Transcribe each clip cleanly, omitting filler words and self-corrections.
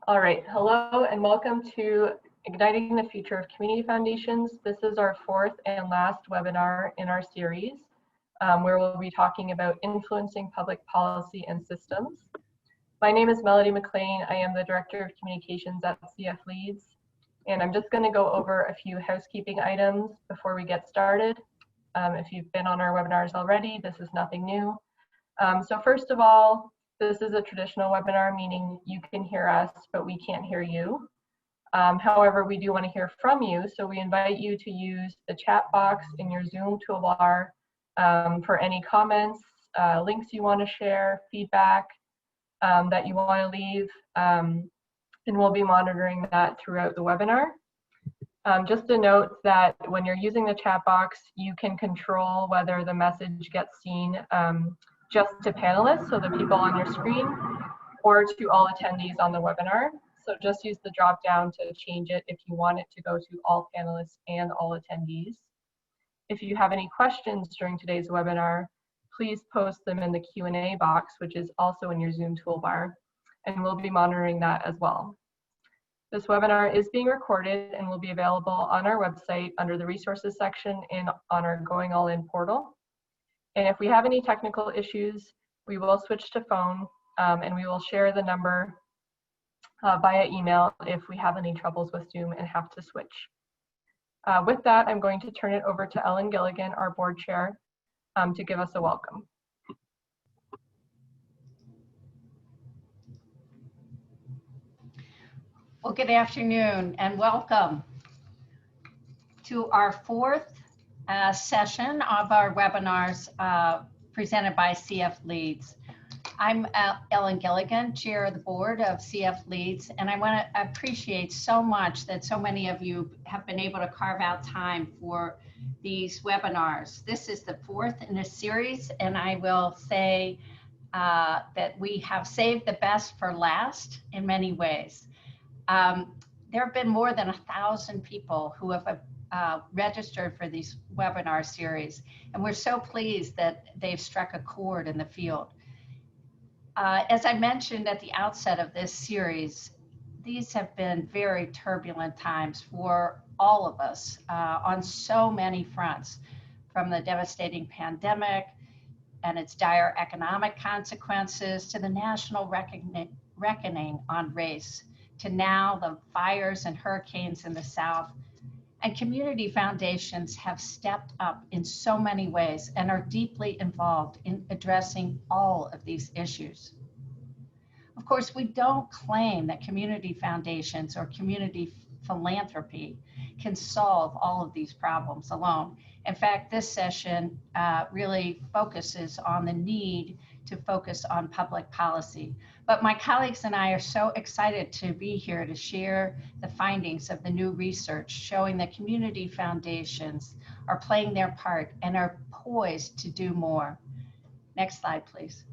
All right, hello and welcome to Igniting the Future of Community Foundations. This is our fourth and last webinar in our series, where we'll be talking about influencing public policy and systems. My name is Melody McLean. I am the Director of Communications at CF Leads, and I'm just going to go over a few housekeeping items before we get started. If you've been on our webinars already, this is nothing new. So first of all, this is a traditional webinar, meaning you can hear us, but we can't hear you. However, we do want to hear from you, so we invite you to use the chat box in your Zoom toolbar for any comments, links you want to share, feedback that you want to leave, and we'll be monitoring that throughout the webinar. Just a note that when you're using the chat box, you can control whether the message gets seen just to panelists, so the people on your screen, or to all attendees on the webinar. So just use the drop down to change it if you want it to go to all panelists and all attendees. If you have any questions during today's webinar, please post them in the Q&A box, which is also in your Zoom toolbar, and we'll be monitoring that as well. This webinar is being recorded and will be available on our website under the resources section and on our Going All In portal. And if we have any technical issues, we will switch to phone and we will share the number via email if we have any troubles with Zoom and have to switch. With that, I'm going to turn it over to Ellen Gilligan, our board chair, to give us a welcome. Well, good afternoon and welcome to our fourth session of our webinars presented by CF Leads. I'm Ellen Gilligan, chair of the board of CF Leads, and I want to appreciate so much that so many of you have been able to carve out time for these webinars. This is the fourth in a series, and I will say that we have saved the best for last in many ways. There have been more than 1,000 people who have registered for these webinar series, and we're so pleased that they've struck a chord in the field. As I mentioned at the outset of this series, these have been very turbulent times for all of us on so many fronts, from the devastating pandemic and its dire economic consequences to the national reckoning on race, to now the fires and hurricanes in the South. And community foundations have stepped up in so many ways and are deeply involved in addressing all of these issues. Of course, we don't claim that community foundations or community philanthropy can solve all of these problems alone. In fact, this session really focuses on the need to focus on public policy. But my colleagues and I are so excited to be here to share the findings of the new research showing that community foundations are playing their part and are poised to do more. Next slide, please.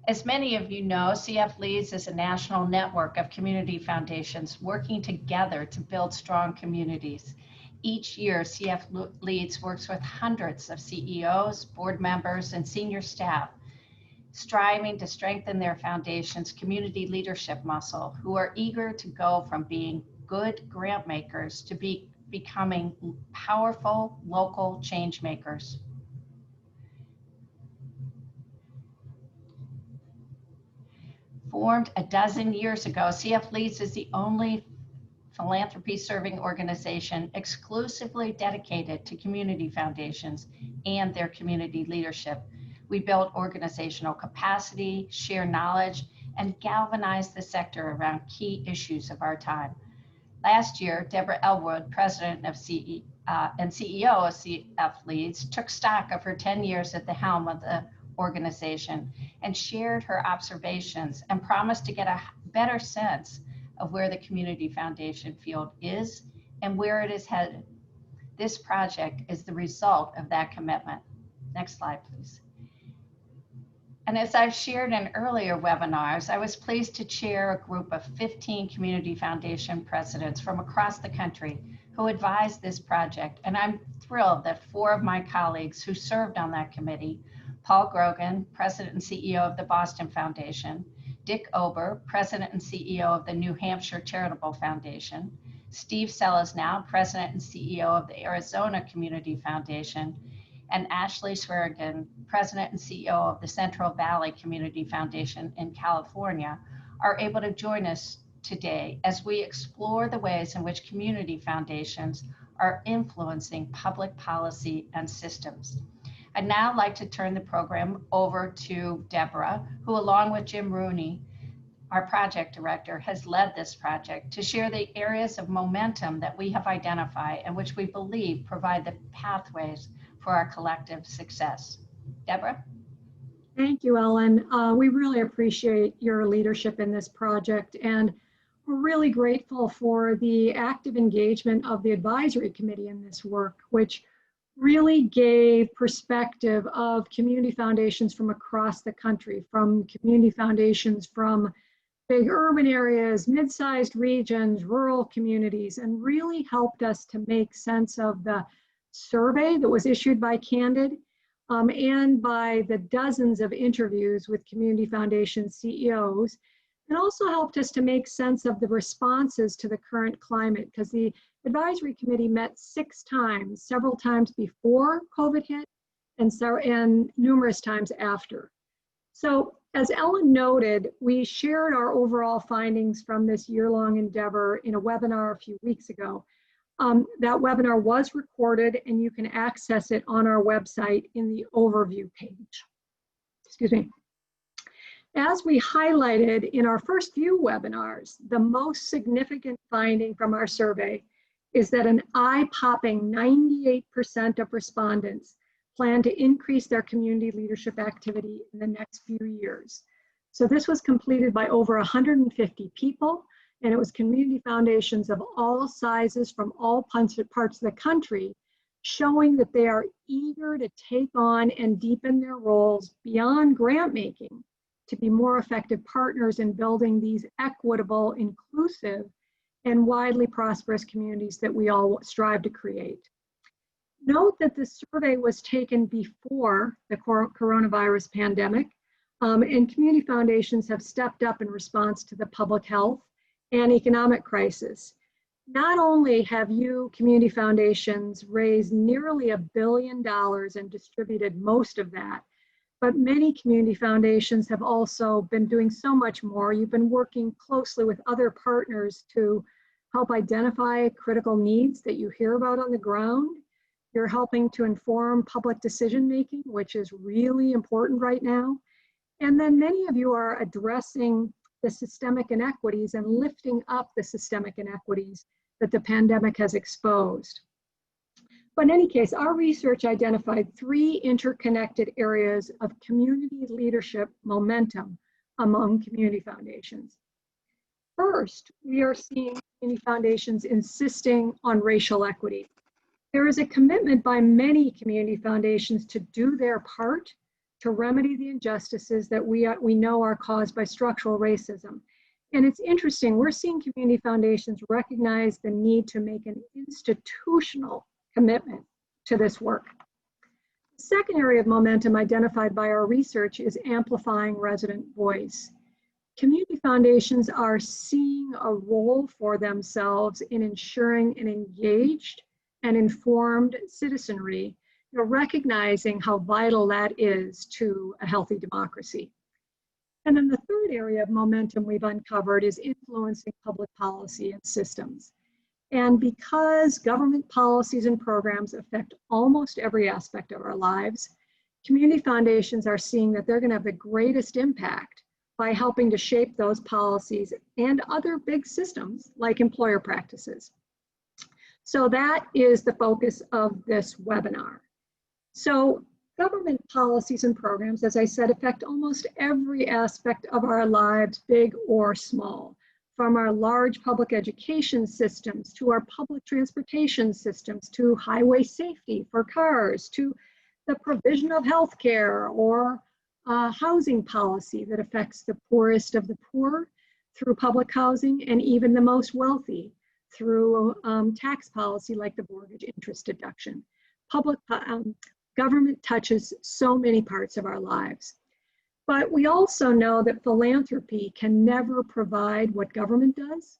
As many of you know, CF Leads is a national network of community foundations working together to build strong communities. Each year, CF Leads works with hundreds of CEOs, board members, and senior staff, striving to strengthen their foundation's community leadership muscle, who are eager to go from being good grant makers to becoming powerful local change makers. Formed a dozen years ago, CF Leads is the only philanthropy serving organization exclusively dedicated to community foundations and their community leadership. We build organizational capacity, share knowledge, and galvanize the sector around key issues of our time. Last year, Deborah Elwood, president of and CEO of CF Leads, took stock of her 10 years at the helm of the organization and shared her observations and promised to get a better sense of where the community foundation field is and where it is headed. This project is the result of that commitment. Next slide, please. And as I've shared in earlier webinars, I was pleased to chair a group of 15 community foundation presidents from across the country who advised this project. And I'm thrilled that 4 of my colleagues who served on that committee Paul Grogan, President and CEO of the Boston Foundation, Dick Ober, President and CEO of the New Hampshire Charitable Foundation, Steve Selesnow, President and CEO of the Arizona Community Foundation, and Ashley Swearigan, President and CEO of the Central Valley Community Foundation in California, are able to join us today as we explore the ways in which community foundations are influencing public policy and systems. I'd now like to turn the program over to Deborah, who along with Jim Rooney, our project director, has led this project to share the areas of momentum that we have identified and which we believe provide the pathways for our collective success. Deborah? Thank you, Ellen. We really appreciate your leadership in this project, and we're really grateful for the active engagement of the advisory committee in this work, which really gave perspective of community foundations from across the country, from community foundations from big urban areas, mid-sized regions, rural communities, and really helped us to make sense of the survey that was issued by Candid and by the dozens of interviews with community foundation CEOs, and also helped us to make sense of the responses to the current climate, because the advisory committee met 6 times, several times before COVID hit and numerous times after. So as Ellen noted, we shared our overall findings from this year-long endeavor in a webinar a few weeks ago. That webinar was recorded and you can access it on our website in the overview page. Excuse me. As we highlighted in our first few webinars, the most significant finding from our survey is that an eye-popping 98% of respondents plan to increase their community leadership activity in the next few years. So this was completed by over 150 people, and it was community foundations of all sizes from all parts of the country, showing that they are eager to take on and deepen their roles beyond grant making to be more effective partners in building these equitable, inclusive, and widely prosperous communities that we all strive to create. Note that the survey was taken before the coronavirus pandemic, and community foundations have stepped up in response to the public health and economic crisis. Not only have you community foundations raised nearly $1 billion and distributed most of that, but many community foundations have also been doing so much more. You've been working closely with other partners to help identify critical needs that you hear about on the ground. You're helping to inform public decision-making, which is really important right now. And then many of you are addressing the systemic inequities and lifting up the systemic inequities that the pandemic has exposed. But in any case, our research identified 3 interconnected areas of community leadership momentum among community foundations. First, we are seeing community foundations insisting on racial equity. There is a commitment by many community foundations to do their part to remedy the injustices that we know are caused by structural racism. And it's interesting, we're seeing community foundations recognize the need to make an institutional commitment to this work. The second area of momentum identified by our research is amplifying resident voice. Community foundations are seeing a role for themselves in ensuring an engaged and informed citizenry, recognizing how vital that is to a healthy democracy. And then the third area of momentum we've uncovered is influencing public policy and systems. And because government policies and programs affect almost every aspect of our lives, community foundations are seeing that they're going to have the greatest impact by helping to shape those policies and other big systems like employer practices. So that is the focus of this webinar. So government policies and programs, as I said, affect almost every aspect of our lives, big or small, from our large public education systems to our public transportation systems to highway safety for cars to the provision of healthcare or housing policy that affects the poorest of the poor through public housing and even the most wealthy through tax policy like the mortgage interest deduction. Public Government touches so many parts of our lives. But we also know that philanthropy can never provide what government does.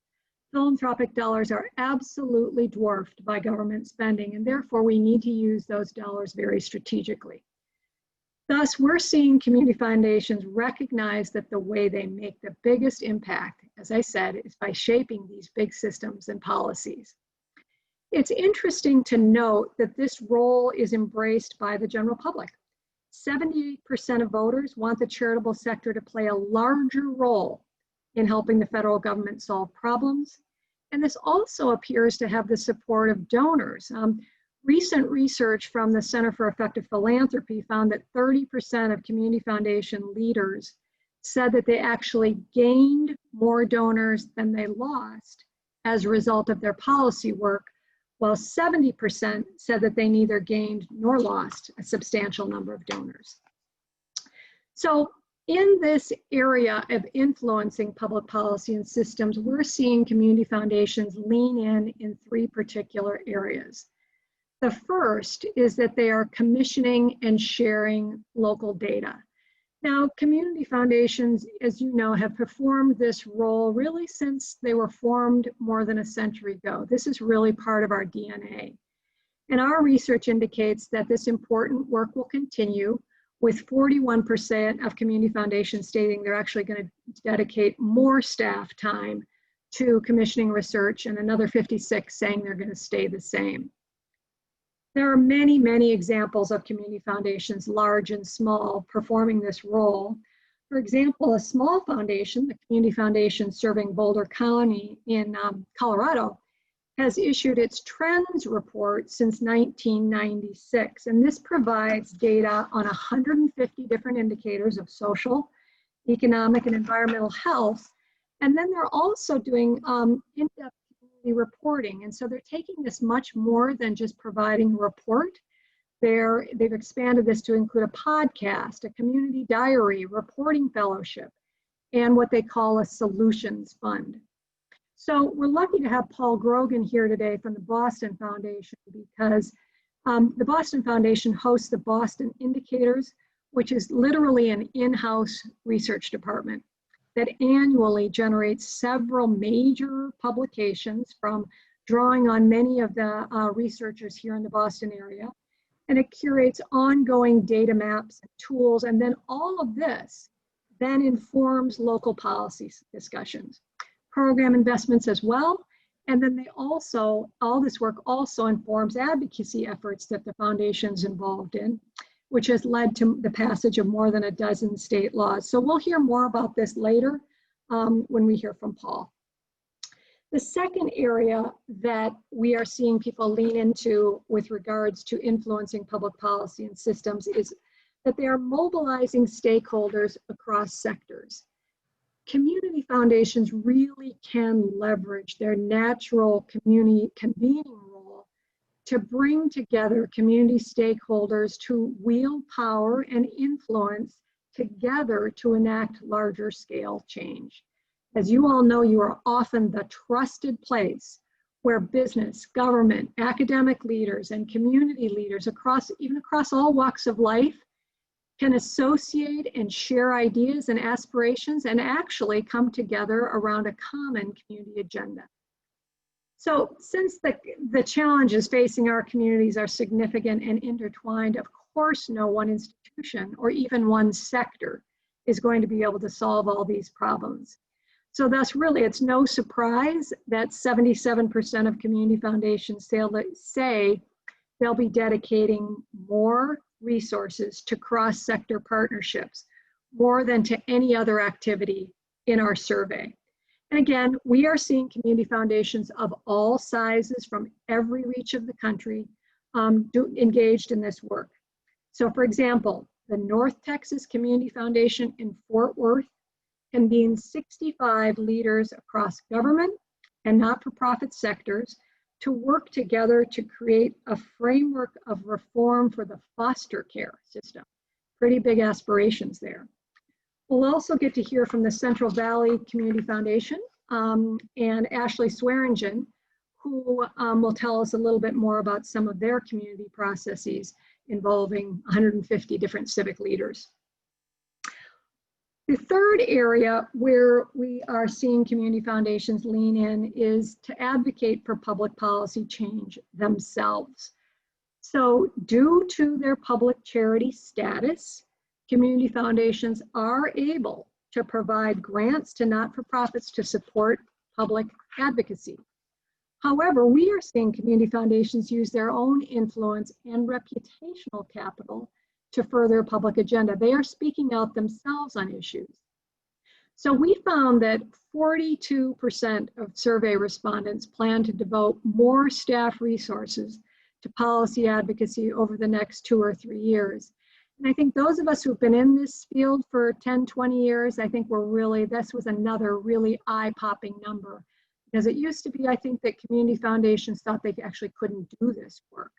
Philanthropic dollars are absolutely dwarfed by government spending, and therefore we need to use those dollars very strategically. Thus, we're seeing community foundations recognize that the way they make the biggest impact, as I said, is by shaping these big systems and policies. It's interesting to note that this role is embraced by the general public. 78% of voters want the charitable sector to play a larger role in helping the federal government solve problems. And this also appears to have the support of donors. Recent research from the Center for Effective Philanthropy found that 30% of community foundation leaders said that they actually gained more donors than they lost as a result of their policy work, while 70% said that they neither gained nor lost a substantial number of donors. So in this area of influencing public policy and systems, we're seeing community foundations lean in three particular areas. The first is that they are commissioning and sharing local data. Now, community foundations, as you know, have performed this role really since they were formed more than a century ago. This is really part of our DNA. And our research indicates that this important work will continue, with 41% of community foundations stating they're actually going to dedicate more staff time to commissioning research, and another 56 saying they're going to stay the same. There are many, many examples of community foundations, large and small, performing this role. For example, a small foundation, the Community Foundation serving Boulder County in Colorado, has issued its Trends Report since 1996. And this provides data on 150 different indicators of social, economic, and environmental health. And then they're also doing in-depth reporting. And so they're taking this much more than just providing a report. They've expanded this to include a podcast, a community diary, reporting fellowship, and what they call a solutions fund. So we're lucky to have Paul Grogan here today from the Boston Foundation, because the Boston Foundation hosts the Boston Indicators, which is literally an in-house research department that annually generates several major publications from drawing on many of the researchers here in the Boston area. And it curates ongoing data maps and tools, and then all of this then informs local policy discussions, program investments as well. And then they also, all this work also informs advocacy efforts that the foundation's involved in, which has led to the passage of more than a dozen state laws. So we'll hear more about this later when we hear from Paul. The second area that we are seeing people lean into with regards to influencing public policy and systems is that they are mobilizing stakeholders across sectors. Community foundations really can leverage their natural community convening role to bring together community stakeholders to wield power and influence together to enact larger scale change. As you all know, you are often the trusted place where business, government, academic leaders, and community leaders even across all walks of life can associate and share ideas and aspirations and actually come together around a common community agenda. So since the challenges facing our communities are significant and intertwined, of course no one institution or even one sector is going to be able to solve all these problems. So thus really it's no surprise that 77% of community foundations say they'll be dedicating more resources to cross-sector partnerships, more than to any other activity in our survey. And again, we are seeing community foundations of all sizes from every reach of the country engaged in this work. So for example, the North Texas Community Foundation in Fort Worth convenes 65 leaders across government and not-for-profit sectors to work together to create a framework of reform for the foster care system. Pretty big aspirations there. We'll also get to hear from the Central Valley Community Foundation and Ashley Swearingen, who will tell us a little bit more about some of their community processes involving 150 different civic leaders. The third area where we are seeing community foundations lean in is to advocate for public policy change themselves. So due to their public charity status, community foundations are able to provide grants to not-for-profits to support public advocacy. However, we are seeing community foundations use their own influence and reputational capital to further a public agenda. They are speaking out themselves on issues. So we found that 42% of survey respondents plan to devote more staff resources to policy advocacy over the next 2 or 3 years. And I think those of us who've been in this field for 10, 20 years, I think this was another really eye-popping number. Because it used to be, I think, that community foundations thought they actually couldn't do this work.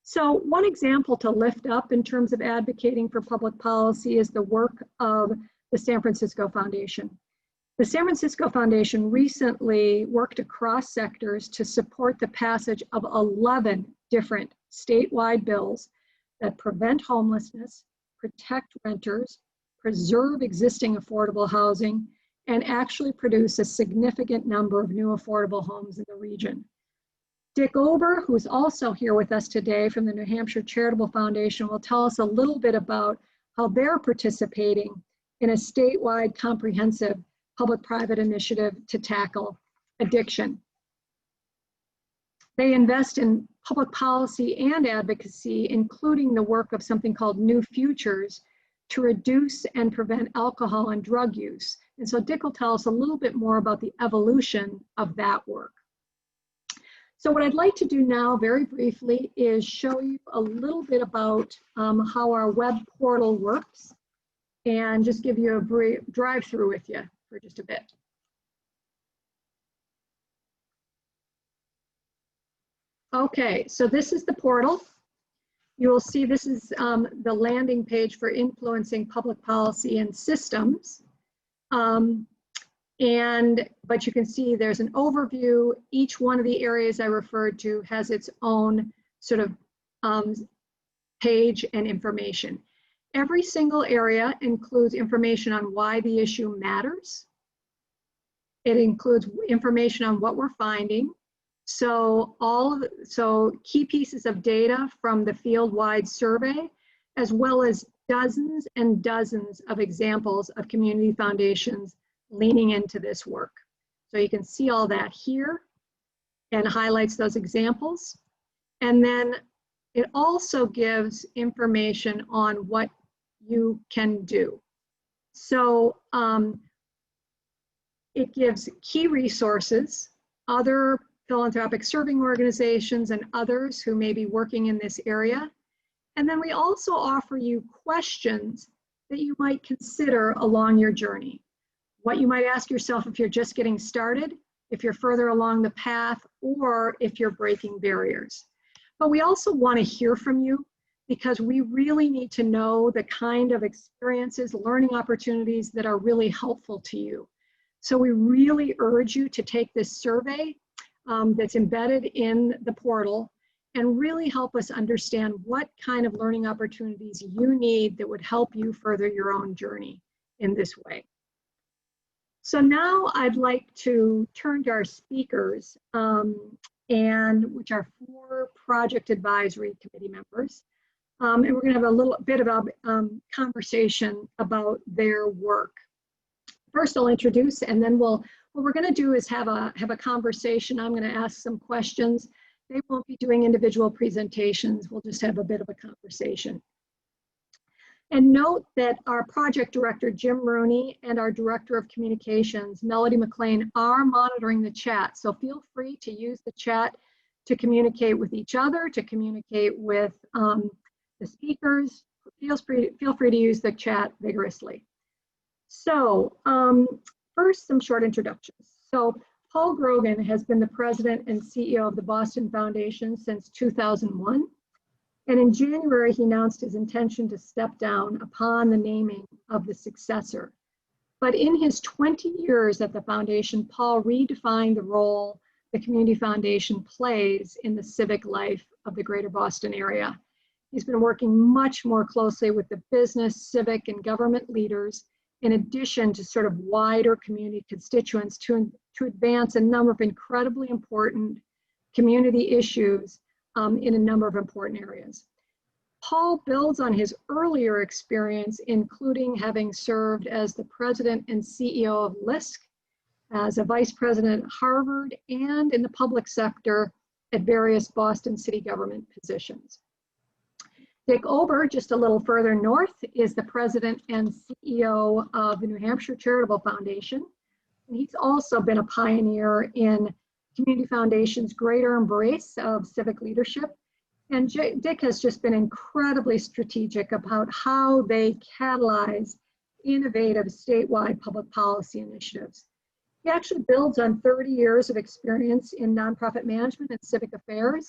So one example to lift up in terms of advocating for public policy is the work of the San Francisco Foundation. The San Francisco Foundation recently worked across sectors to support the passage of 11 different statewide bills that prevent homelessness, protect renters, preserve existing affordable housing, and actually produce a significant number of new affordable homes in the region. Dick Ober, who's also here with us today from the New Hampshire Charitable Foundation, will tell us a little bit about how they're participating in a statewide comprehensive public-private initiative to tackle addiction. They invest in public policy and advocacy, including the work of something called New Futures to reduce and prevent alcohol and drug use. And so Dick will tell us a little bit more about the evolution of that work. So what I'd like to do now, very briefly, is show you a little bit about how our web portal works and just give you a brief drive-through with you for just a bit. Okay, so this is the portal. You will see this is the landing page for influencing public policy and systems. But you can see there's an overview. Each one of the areas I referred to has its own sort of page and information. Every single area includes information on why the issue matters. It includes information on what we're finding. So key pieces of data from the field-wide survey, as well as dozens and dozens of examples of community foundations leaning into this work. So you can see all that here and highlights those examples. And then it also gives information on what you can do. So it gives key resources, other philanthropic serving organizations and others who may be working in this area. And then we also offer you questions that you might consider along your journey. What you might ask yourself if you're just getting started, if you're further along the path, or if you're breaking barriers. But we also want to hear from you because we really need to know the kind of experiences, learning opportunities that are really helpful to you. So we really urge you to take this survey that's embedded in the portal and really help us understand what kind of learning opportunities you need that would help you further your own journey in this way. So now I'd like to turn to our speakers, which are 4 project advisory committee members. And we're going to have a little bit of a conversation about their work. First, I'll introduce, and then what we're going to do is have a conversation. I'm going to ask some questions. They won't be doing individual presentations. We'll just have a bit of a conversation. And note that our project director, Jim Rooney, and our director of communications, Melody McLean, are monitoring the chat. So feel free to use the chat to communicate with each other, to communicate with the speakers. Feel free to use the chat vigorously. So first, some short introductions. So Paul Grogan has been the president and CEO of the Boston Foundation since 2001. And in January, he announced his intention to step down upon the naming of the successor. But in his 20 years at the foundation, Paul redefined the role the community foundation plays in the civic life of the greater Boston area. He's been working much more closely with the business, civic, and government leaders, in addition to sort of wider community constituents, to advance a number of incredibly important community issues in a number of important areas. Paul builds on his earlier experience, including having served as the president and CEO of LISC, as a vice president at Harvard, and in the public sector at various Boston city government positions. Dick Ober, just a little further north, is the president and CEO of the New Hampshire Charitable Foundation. And he's also been a pioneer in Community Foundation's greater embrace of civic leadership. And Dick has just been incredibly strategic about how they catalyze innovative statewide public policy initiatives. He actually builds on 30 years of experience in nonprofit management and civic affairs.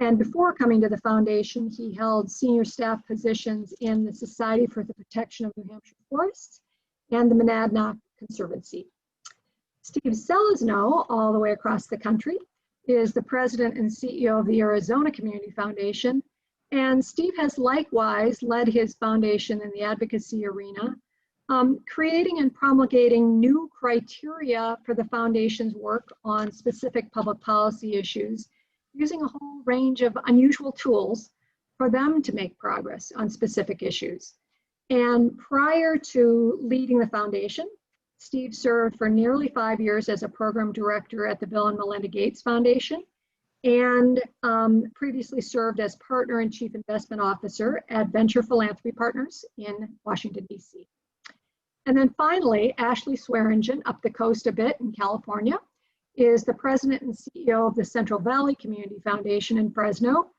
And before coming to the foundation, he held senior staff positions in the Society for the Protection of New Hampshire Forests and the Monadnock Conservancy. Steve Selesno, all the way across the country, is the president and CEO of the Arizona Community Foundation. And Steve has likewise led his foundation in the advocacy arena, creating and promulgating new criteria for the foundation's work on specific public policy issues, using a whole range of unusual tools for them to make progress on specific issues. And prior to leading the foundation, Steve served for nearly 5 years as a program director at the Bill and Melinda Gates Foundation, and previously served as partner and chief investment officer at Venture Philanthropy Partners in Washington, D.C. And then finally, Ashley Swearingen, up the coast a bit in California, is the president and CEO of the Central Valley Community Foundation in Fresno.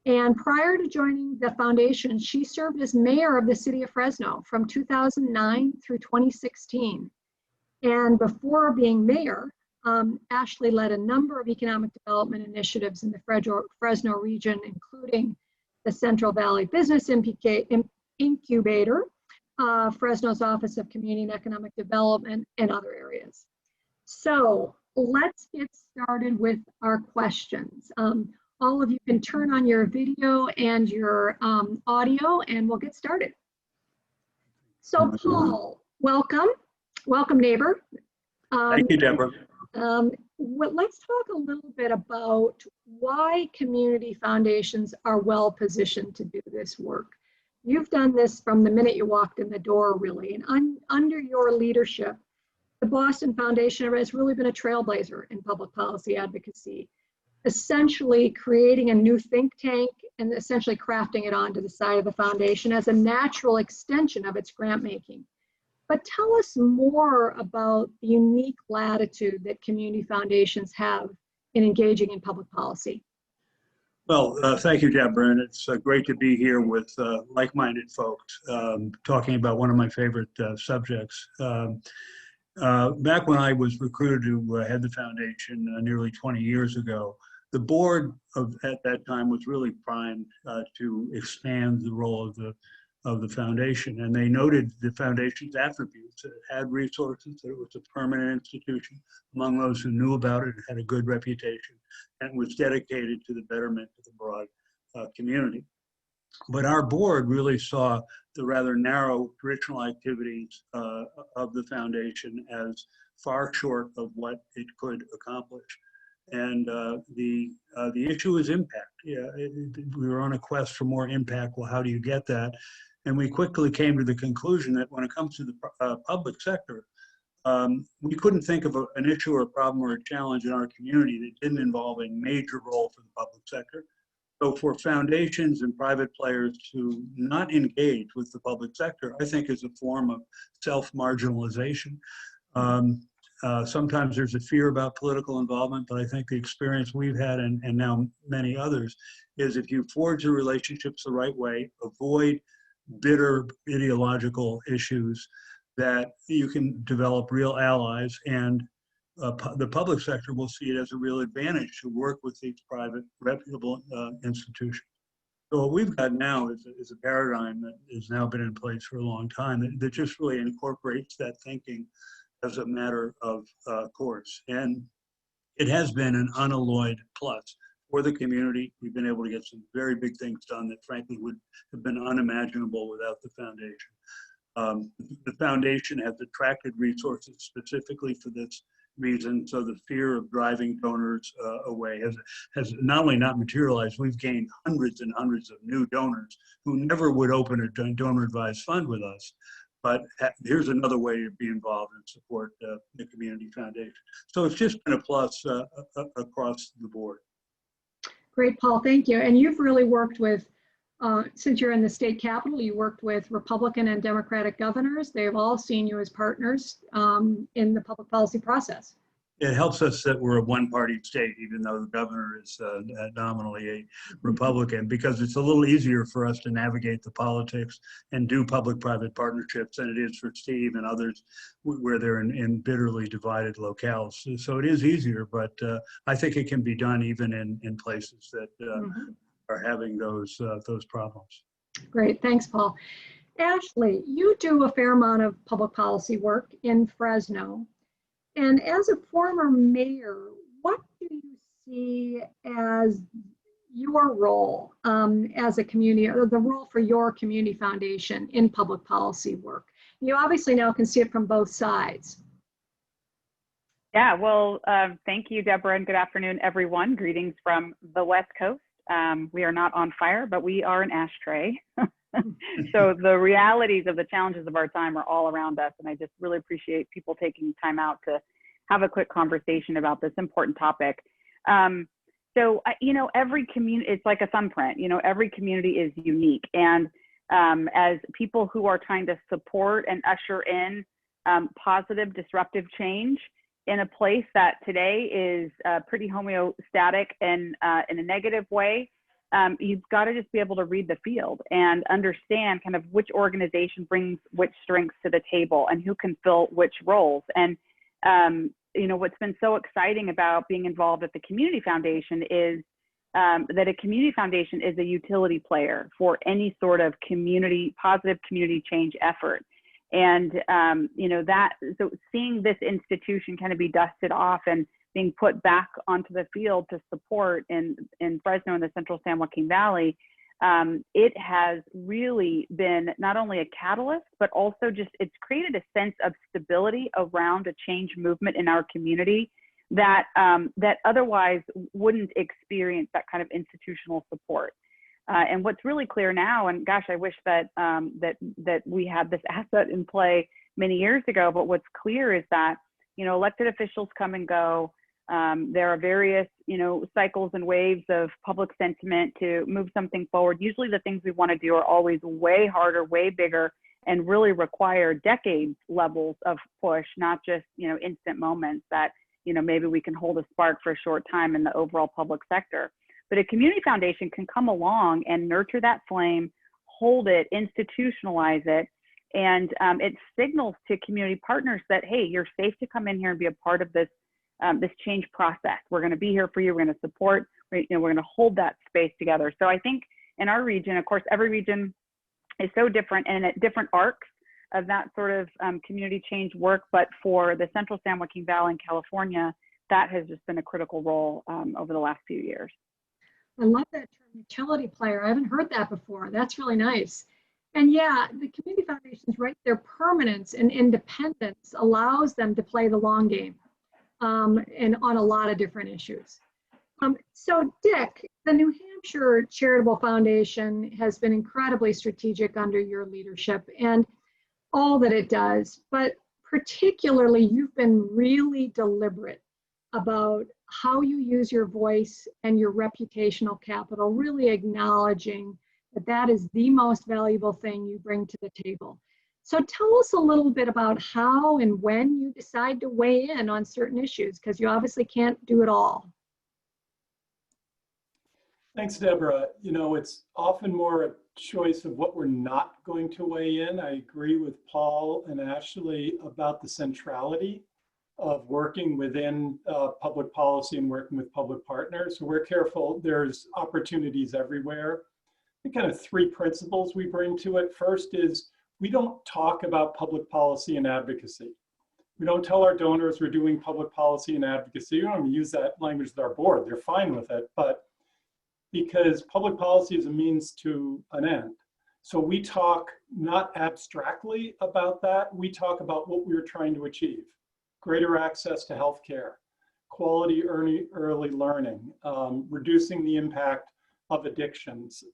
And prior to joining the foundation, she served as mayor of the city of Fresno from 2009 through 2016. And before being mayor, Ashley led a number of economic development initiatives in the Fresno region, including the Central Valley Business Incubator, Fresno's Office of Community and Economic Development, and other areas. So let's get started with our questions. All of you can turn on your video and your audio, and we'll get started. So Paul, welcome. Welcome, neighbor. Thank you, Deborah. Let's talk a little bit about why community foundations are well positioned to do this work. You've done this from the minute you walked in the door, really, and under your leadership, the Boston Foundation has really been a trailblazer in public policy advocacy, essentially creating a new think tank and essentially crafting it onto the side of the foundation as a natural extension of its grant making. But tell us more about the unique latitude that community foundations have in engaging in public policy. Well, thank you, Deborah, and it's great to be here with like-minded folks talking about one of my favorite subjects. Back when I was recruited to head the foundation nearly 20 years ago, the board at that time was really primed to expand the role of the foundation, and they noted the foundation's attributes. That it had resources, that it was a permanent institution among those who knew about it, had a good reputation, and was dedicated to the betterment of the broad community. But our board really saw the rather narrow traditional activities of the foundation as far short of what it could accomplish. And the issue is impact. Yeah, we were on a quest for more impact. Well, how do you get that? And we quickly came to the conclusion that when it comes to the public sector, we couldn't think of an issue or a problem or a challenge in our community that didn't involve a major role for the public sector. So for foundations and private players to not engage with the public sector, I think is a form of self-marginalization. Sometimes there's a fear about political involvement, but I think the experience we've had, and now many others, is if you forge the relationships the right way, avoid bitter ideological issues, that you can develop real allies, and the public sector will see it as a real advantage to work with these private reputable institutions. So what we've got now is a paradigm that has now been in place for a long time that just really incorporates that thinking as a matter of course. And it has been an unalloyed plus for the community. We've been able to get some very big things done that frankly would have been unimaginable without the foundation. The foundation has attracted resources specifically for this reason, so the fear of driving donors away has not only not materialized, we've gained hundreds and hundreds of new donors who never would open a donor advised fund with us. But here's another way to be involved and support the community foundation. So it's just been a plus across the board. Great, Paul, thank you. And you've really worked with, since you're in the state capitol, you worked with Republican and Democratic governors. They've all seen you as partners in the public policy process. It helps us that we're a one-party state, even though the governor is nominally a Republican, because it's a little easier for us to navigate the politics and do public-private partnerships than it is for Steve and others where they're in bitterly divided locales. So it is easier, but I think it can be done even in places that are having those problems. Great, thanks, Paul. Ashley, you do a fair amount of public policy work in Fresno. And as a former mayor, what do you see as your role as a community, or the role for your community foundation in public policy work? You obviously now can see it from both sides. Yeah, well, thank you, Deborah, and good afternoon, everyone. Greetings from the West Coast. We are not on fire, but we are an ashtray. So the realities of the challenges of our time are all around us, and I just really appreciate people taking time out to have a quick conversation about this important topic. So, you know, every community, it's like a thumbprint, you know, every community is unique. And as people who are trying to support and usher in positive, disruptive change in a place that today is pretty homeostatic and in a negative way, you've got to just be able to read the field and understand kind of which organization brings which strengths to the table and who can fill which roles. And, you know, what's been so exciting about being involved at the Community Foundation is that a community foundation is a utility player for any sort of positive community change effort. And, you know, so seeing this institution kind of be dusted off and being put back onto the field to support in Fresno and the Central San Joaquin Valley, it has really been not only a catalyst, but also just it's created a sense of stability around a change movement in our community that that otherwise wouldn't experience that kind of institutional support. And what's really clear now, and gosh, I wish that that we had this asset in play many years ago. But what's clear is that, you know, elected officials come and go. There are various, you know, cycles and waves of public sentiment to move something forward. Usually the things we want to do are always way harder, way bigger, and really require decades levels of push, not just, you know, instant moments that, you know, maybe we can hold a spark for a short time in the overall public sector. But a community foundation can come along and nurture that flame, hold it, institutionalize it, and it signals to community partners that, hey, you're safe to come in here and be a part of this this change process. We're going to be here for you. We're going to support. You know, we're going to hold that space together. So I think in our region, of course, every region is so different and at different arcs of that sort of community change work. But for the Central San Joaquin Valley in California, that has just been a critical role over the last few years. I love that term, utility player. I haven't heard that before. That's really nice. And yeah, the community foundations, right, their permanence and independence allows them to play the long game and on a lot of different issues. So Dick, the New Hampshire Charitable Foundation has been incredibly strategic under your leadership and all that it does, but particularly you've been really deliberate about how you use your voice and your reputational capital, really acknowledging that that is the most valuable thing you bring to the table. So tell us a little bit about how and when you decide to weigh in on certain issues, because you obviously can't do it all. Thanks, Deborah. You know, it's often more a choice of what we're not going to weigh in. I agree with Paul and Ashley about the centrality of working within public policy and working with public partners. So we're careful. There's opportunities everywhere. I think kind of three principles we bring to it. First is we don't talk about public policy and advocacy. We don't tell our donors we're doing public policy and advocacy. We don't even use that language with our board. They're fine with it. But because public policy is a means to an end. So we talk not abstractly about that, we talk about what we're trying to achieve. Greater access to healthcare, quality early learning, reducing the impact of addictions,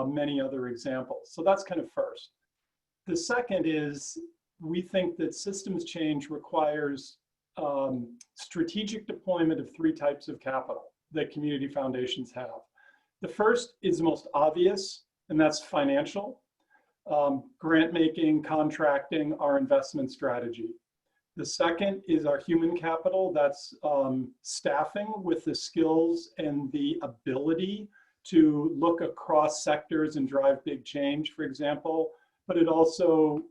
many other examples. So that's kind of first. The second is, we think that systems change requires strategic deployment of three types of capital that community foundations have. The first is the most obvious, and that's financial. Grant making, contracting, our investment strategy. The second is our human capital. That's staffing with the skills and the ability to look across sectors and drive big change, for example. But it also,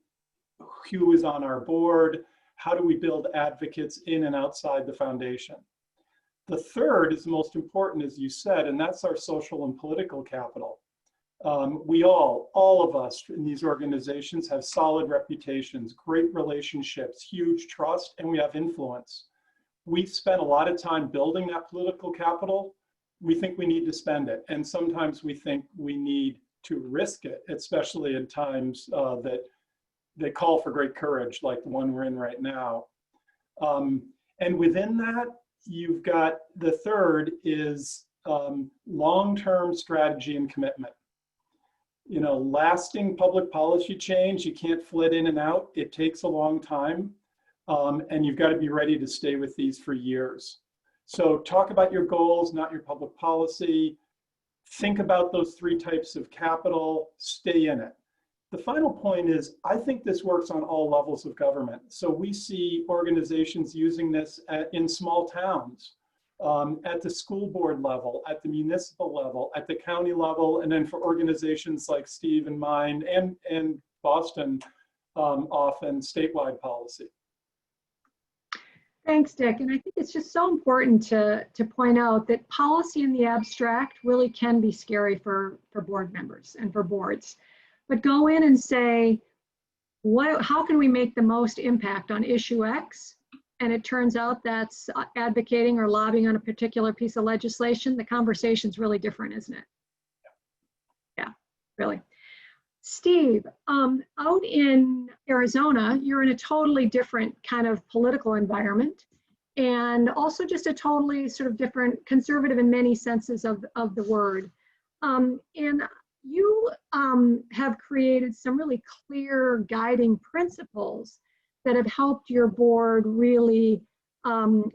who is on our board? How do we build advocates in and outside the foundation? The third is the most important, as you said, and that's our social and political capital. We all of us in these organizations have solid reputations, great relationships, huge trust, and we have influence. We've spent a lot of time building that political capital. We think we need to spend it. And sometimes we think we need to risk it, especially in times that call for great courage, like the one we're in right now. And within that, you've got the third is long-term strategy and commitment. You know, lasting public policy change, you can't flit in and out. It takes a long time. And you've got to be ready to stay with these for years. So talk about your goals, not your public policy. Think about those three types of capital, stay in it. The final point is, I think this works on all levels of government. So we see organizations using this in small towns, at the school board level, at the municipal level, at the county level, and then for organizations like Steve and mine and Boston, often statewide policy. Thanks, Dick. And I think it's just so important to point out that policy in the abstract really can be scary for board members and for boards. But go in and say, how can we make the most impact on issue X? And it turns out that's advocating or lobbying on a particular piece of legislation. The conversation's really different, isn't it? Yeah, really. Steve, out in Arizona, you're in a totally different kind of political environment, and also just a totally sort of different, conservative in many senses of the word. And you have created some really clear guiding principles that have helped your board really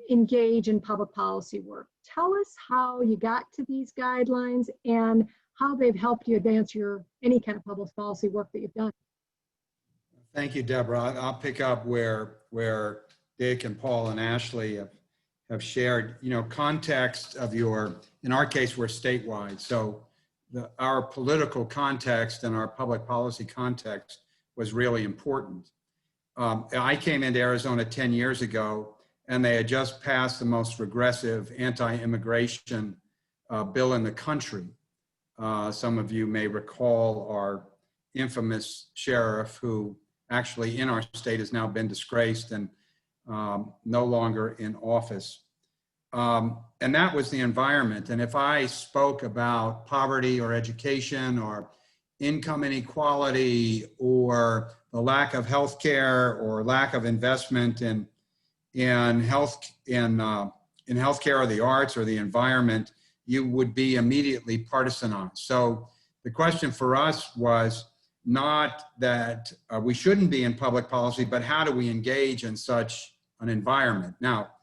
engage in public policy work. Tell us how you got to these guidelines and how they've helped you advance any kind of public policy work that you've done. Thank you, Deborah. I'll pick up where Dick and Paul and Ashley have shared, you know, context of in our case, we're statewide. So our political context and our public policy context was really important. I came into Arizona 10 years ago, and they had just passed the most regressive anti-immigration bill in the country. Some of you may recall our infamous sheriff, who actually in our state has now been disgraced and no longer in office. And that was the environment. And if I spoke about poverty or education or income inequality or the lack of health care or lack of investment in healthcare or the arts or the environment, you would be immediately partisanized. So the question for us was not that we shouldn't be in public policy, but how do we engage in such an environment? Now,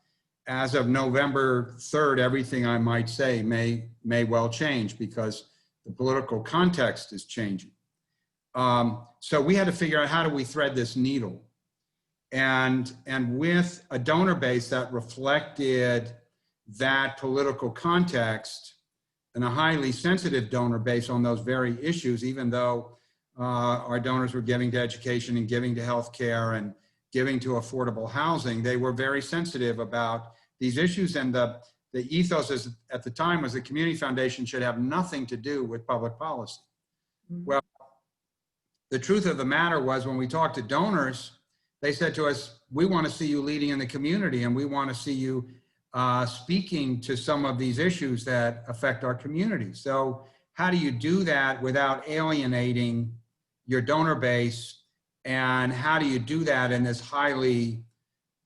as of November 3rd, everything I might say may well change because the political context is changing. So we had to figure out, how do we thread this needle? And with a donor base that reflected that political context and a highly sensitive donor base on those very issues, even though our donors were giving to education and giving to healthcare and giving to affordable housing, they were very sensitive about these issues. And the ethos at the time was the community foundation should have nothing to do with public policy. Mm-hmm. Well, the truth of the matter was, when we talked to donors, they said to us, we want to see you leading in the community, and we want to see you speaking to some of these issues that affect our community. So how do you do that without alienating your donor base? And how do you do that in this highly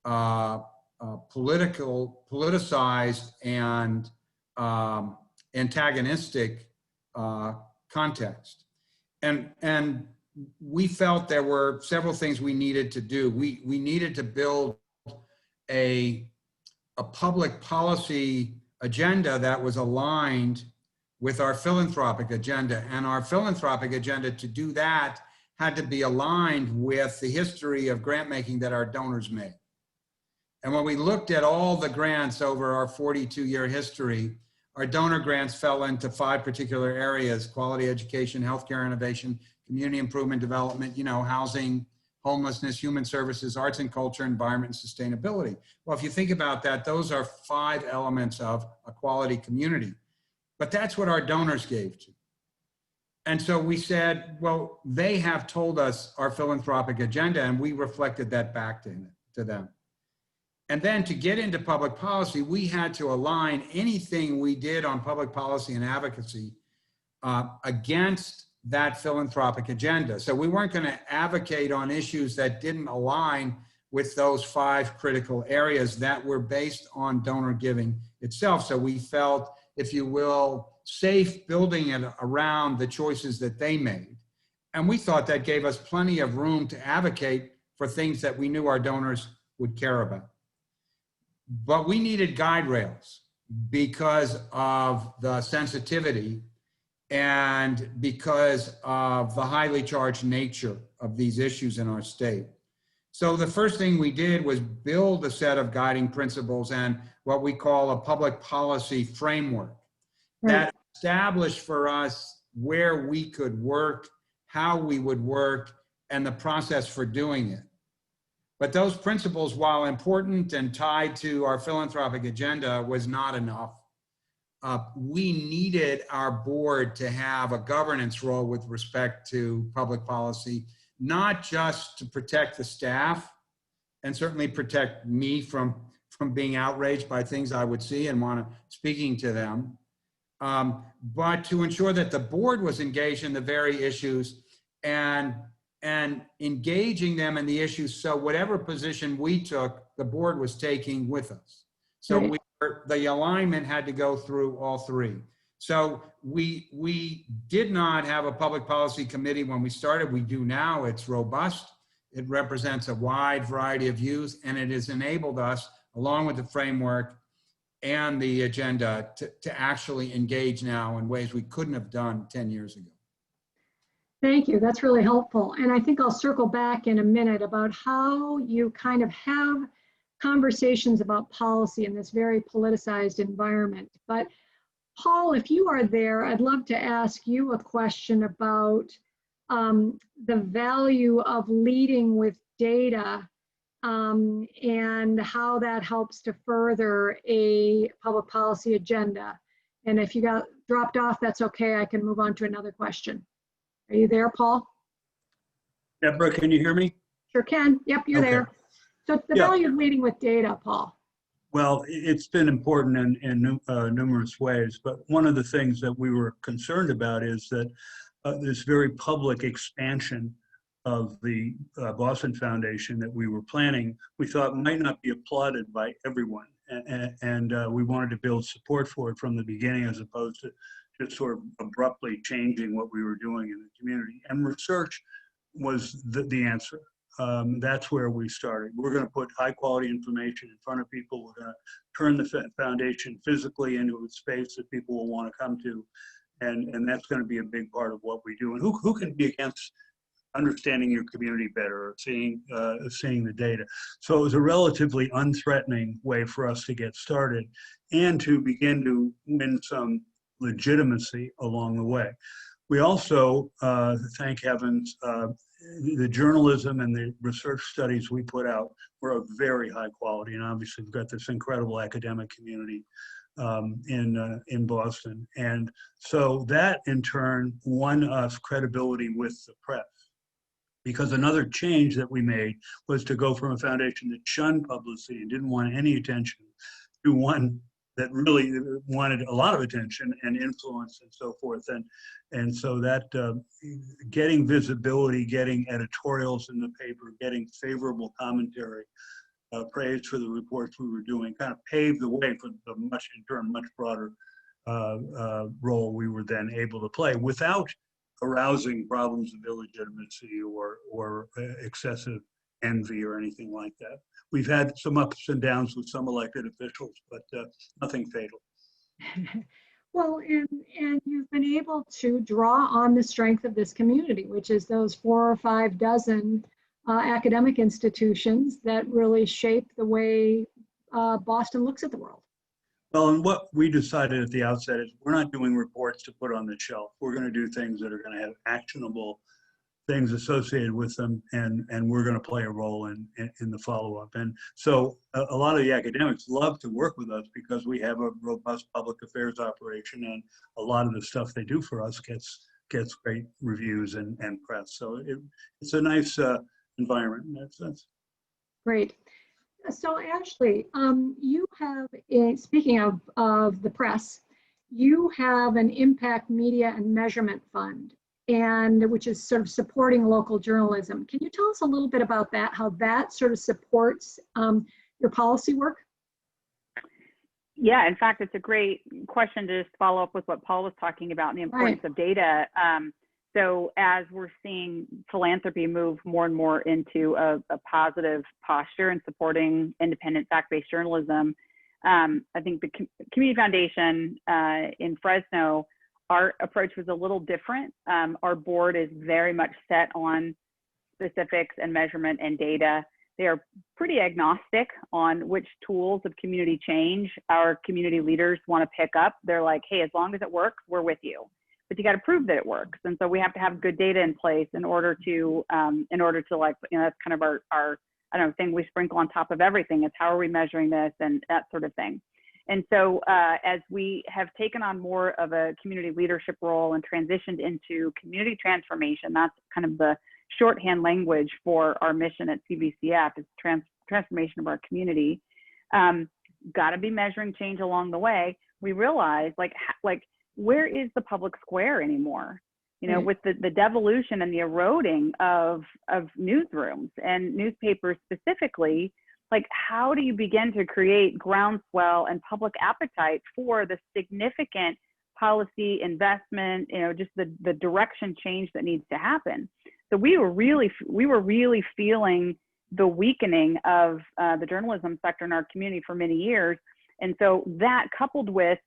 politicized and antagonistic context? And we felt there were several things we needed to do. We needed to build a public policy agenda that was aligned with our philanthropic agenda. And our philanthropic agenda, to do that, had to be aligned with the history of grant making that our donors made. And when we looked at all the grants over our 42-year history, our donor grants fell into 5 particular areas: quality education, healthcare innovation, community improvement development, housing, homelessness, human services, arts and culture, environment, and sustainability. Well, if you think about that, those are 5 elements of a quality community. But that's what our donors gave to. And so we said, well, they have told us our philanthropic agenda, and we reflected that back to them. And then to get into public policy, we had to align anything we did on public policy and advocacy against that philanthropic agenda. So we weren't going to advocate on issues that didn't align with those 5 critical areas that were based on donor giving itself. So we felt, if you will, safe building it around the choices that they made. And we thought that gave us plenty of room to advocate for things that we knew our donors would care about. But we needed guide rails because of the sensitivity and because of the highly charged nature of these issues in our state. So the first thing we did was build a set of guiding principles and what we call a public policy framework that established for us where we could work, how we would work, and the process for doing it. But those principles, while important and tied to our philanthropic agenda, was not enough. We needed our board to have a governance role with respect to public policy, not just to protect the staff and certainly protect me from being outraged by things I would see and speaking to them, but to ensure that the board was engaged in the very issues and engaging them in the issues. So whatever position we took, the board was taking with us. So the alignment had to go through all 3. So we did not have a public policy committee when we started. We do now. It's robust. It represents a wide variety of views, and it has enabled us, along with the framework and the agenda, to actually engage now in ways we couldn't have done 10 years ago. Thank you. That's really helpful. And I think I'll circle back in a minute about how you kind of have conversations about policy in this very politicized environment. But Paul, if you are there, I'd love to ask you a question about the value of leading with data and how that helps to further a public policy agenda. And if you got dropped off, that's okay. I can move on to another question. Are you there, Paul? Deborah, can you hear me? Sure can. Yep, you're Okay. there. So the value of leading with data, Paul. Well, it's been important in numerous ways, but one of the things that we were concerned about is that this very public expansion of the Boston Foundation that we were planning, we thought might not be applauded by everyone. And we wanted to build support for it from the beginning, as opposed to just sort of abruptly changing what we were doing in the community. And research was the answer. That's where we started. We're going to put high quality information in front of people. We're going to turn the foundation physically into a space that people will want to come to. And that's going to be a big part of what we do. And who can be against understanding your community better, or seeing the data? So it was a relatively unthreatening way for us to get started and to begin to win some legitimacy along the way. We also, thank heavens, the journalism and the research studies we put out were of very high quality. And obviously we've got this incredible academic community in Boston. And so that in turn won us credibility with the press. Because another change that we made was to go from a foundation that shunned publicity and didn't want any attention to one that really wanted a lot of attention and influence and so forth. And so that getting visibility, getting editorials in the paper, getting favorable commentary, praise for the reports we were doing, kind of paved the way for the much broader role we were then able to play without arousing problems of illegitimacy or excessive envy or anything like that. We've had some ups and downs with some elected officials, but nothing fatal. Well, and you've been able to draw on the strength of this community, which is those 4 or 5 dozen academic institutions that really shape the way Boston looks at the world. Well, and what we decided at the outset is we're not doing reports to put on the shelf. We're going to do things that are going to have actionable things associated with them, and we're going to play a role in the follow-up. And so a lot of the academics love to work with us because we have a robust public affairs operation, and a lot of the stuff they do for us gets great reviews and press. So it's a nice environment in that sense. Great. So Ashley, you have, speaking of the press, you have an impact media and measurement fund, and which is sort of supporting local journalism. Can you tell us a little bit about that, how that sort of supports your policy work? Yeah, in fact, it's a great question to just follow up with what Paul was talking about and the importance of data. So as we're seeing philanthropy move more and more into a positive posture and supporting independent fact-based journalism, I think the Community Foundation in Fresno, our approach was a little different. Our board is very much set on specifics and measurement and data. They are pretty agnostic on which tools of community change our community leaders want to pick up. They're like, hey, as long as it works, we're with you. But you got to prove that it works. And so we have to have good data in place in order to like, you know, that's kind of our I don't know, thing we sprinkle on top of everything. It's how are we measuring this and that sort of thing. And so as we have taken on more of a community leadership role and transitioned into community transformation, that's kind of the shorthand language for our mission at CVCF, is transformation of our community. Got to be measuring change along the way. We realize like where is the public square anymore? You know, with the devolution and the eroding of newsrooms and newspapers specifically, like how do you begin to create groundswell and public appetite for the significant policy investment, you know, just the direction change that needs to happen? So we were really feeling the weakening of the journalism sector in our community for many years. And so that coupled with,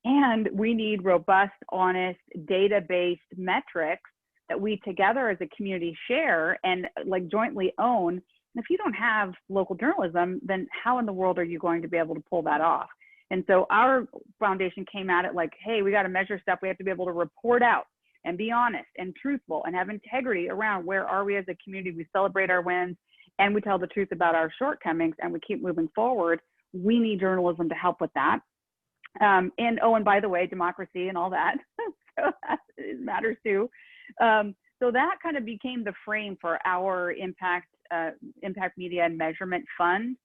and we need robust, honest, data-based metrics that we together as a community share and like jointly own. And if you don't have local journalism, then how in the world are you going to be able to pull that off? And so our foundation came at it like, hey, we got to measure stuff. We have to be able to report out and be honest and truthful and have integrity around where are we as a community. We celebrate our wins and we tell the truth about our shortcomings and we keep moving forward. We need journalism to help with that. And oh, and by the way, democracy and all that, so that matters too. So that kind of became the frame for our impact media and measurement fund.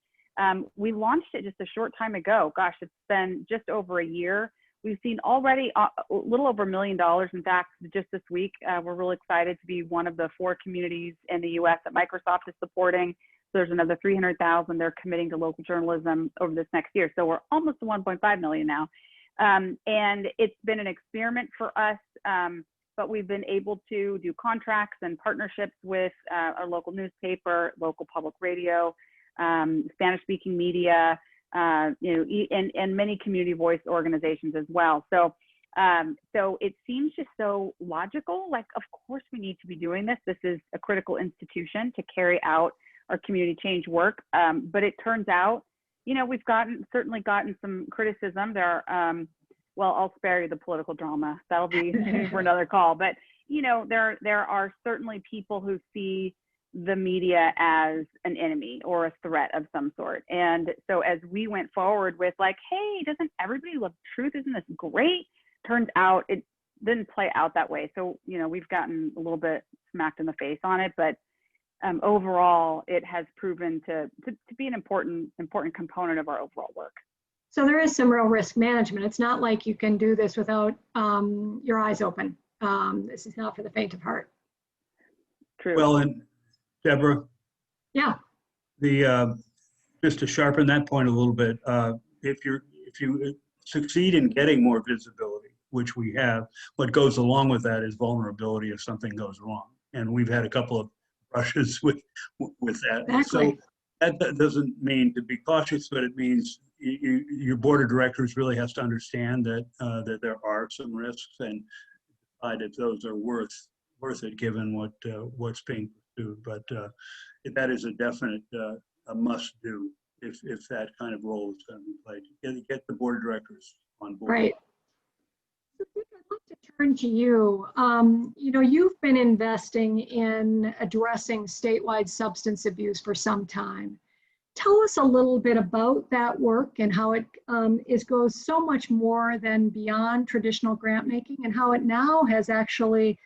We launched it just a short time ago. Gosh, it's been just over a year. We've seen already a little over $1 million. In fact, just this week, we're really excited to be one of the 4 communities in the U.S. that Microsoft is supporting. So there's another 300,000 they're committing to local journalism over this next year. So we're almost to 1.5 million now. And it's been an experiment for us, but we've been able to do contracts and partnerships with our local newspaper, local public radio, Spanish-speaking media, you know, and many community voice organizations as well. So it seems just so logical. Like, of course we need to be doing this. This is a critical institution to carry out our community change work. But it turns out, you know, we've certainly gotten some criticism. There are, well, I'll spare you the political drama. That'll be for another call. But, you know, there are certainly people who see the media as an enemy or a threat of some sort. And so as we went forward with like, hey, doesn't everybody love truth? Isn't this great? Turns out it didn't play out that way. So, you know, we've gotten a little bit smacked in the face on it, but overall, it has proven to be an important component of our overall work. So there is some real risk management. It's not like you can do this without your eyes open. This is not for the faint of heart. True. Well, and Deborah, Yeah, just to sharpen that point a little bit, if you succeed in getting more visibility, which we have, what goes along with that is vulnerability if something goes wrong. And we've had a couple of brushes with that. exactly. So that doesn't mean to be cautious, but it means your board of directors really has to understand that that there are some risks and decide if those are worth it given what's being pursued. But that is a definite a must do if that kind of role is going to be played. Get the board of directors on board. Right. So Dick, I'd like to turn to you. You know, you've been investing in addressing statewide substance abuse for some time. Tell us a little bit about that work and how it goes so much more than beyond traditional grant making, and how it now has actually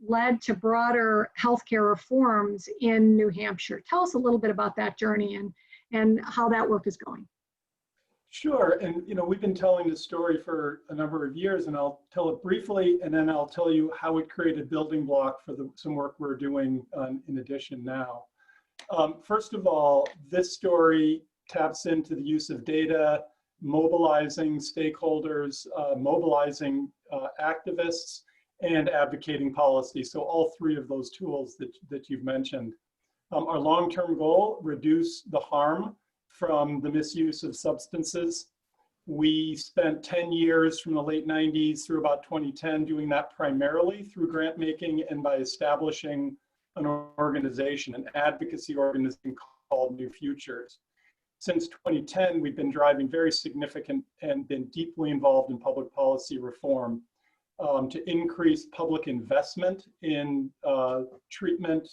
led to broader healthcare reforms in New Hampshire. Tell us a little bit about that journey and how that work is going. Sure, and we've been telling this story for a number of years, and I'll tell it briefly, and then I'll tell you how it created building block for some work we're doing in addition now. First of all, this story taps into the use of data, mobilizing stakeholders, mobilizing activists, and advocating policy. So all three of those tools that you've mentioned. Our long-term goal, reduce the harm from the misuse of substances. We spent 10 years from the late 90s through about 2010 doing that primarily through grant making and by establishing an organization, an advocacy organization called New Futures. Since 2010, we've been driving very significant and been deeply involved in public policy reform to increase public investment in treatment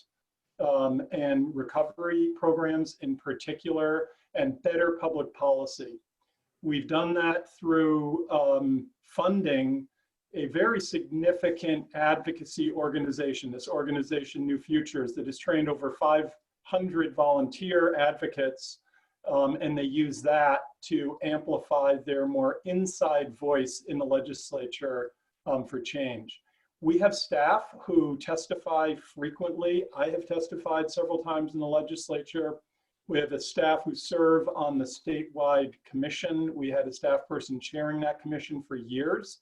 and recovery programs in particular, and better public policy. We've done that through funding a very significant advocacy organization, this organization New Futures, that has trained over 500 volunteer advocates, and they use that to amplify their more inside voice in the legislature for change. We have staff who testify frequently. I have testified several times in the legislature. We have a staff who serve on the statewide commission. We had a staff person chairing that commission for years,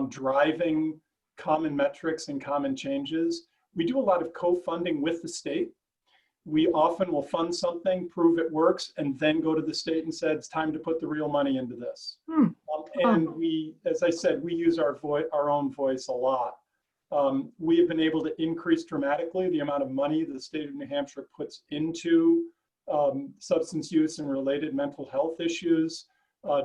driving common metrics and common changes. We do a lot of co-funding with the state. We often will fund something, prove it works, and then go to the state and say, it's time to put the real money into this. And we, as I said, we use our own voice a lot. We have been able to increase dramatically the amount of money the state of New Hampshire puts into substance use and related mental health issues,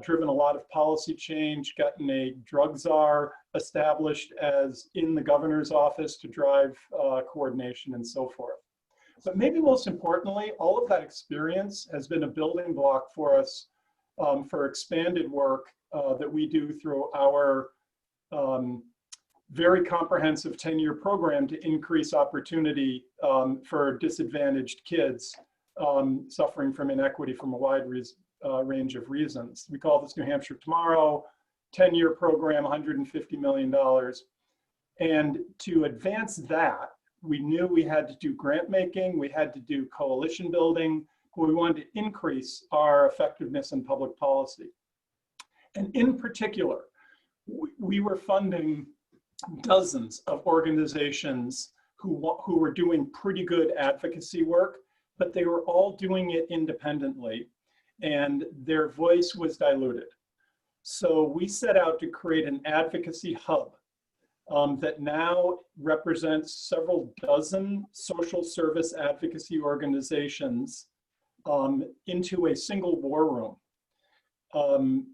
driven a lot of policy change, gotten a drug czar established as in the governor's office to drive coordination and so forth. But maybe most importantly, all of that experience has been a building block for us for expanded work that we do through our very comprehensive 10-year program to increase opportunity for disadvantaged kids suffering from inequity from a wide range of reasons. We call this New Hampshire Tomorrow, 10-year program, $150 million. And to advance that, we knew we had to do grant making, we had to do coalition building, but we wanted to increase our effectiveness in public policy. And in particular, we were funding dozens of organizations who were doing pretty good advocacy work, but they were all doing it independently, and their voice was diluted. So we set out to create an advocacy hub that now represents several dozen social service advocacy organizations into a single war room.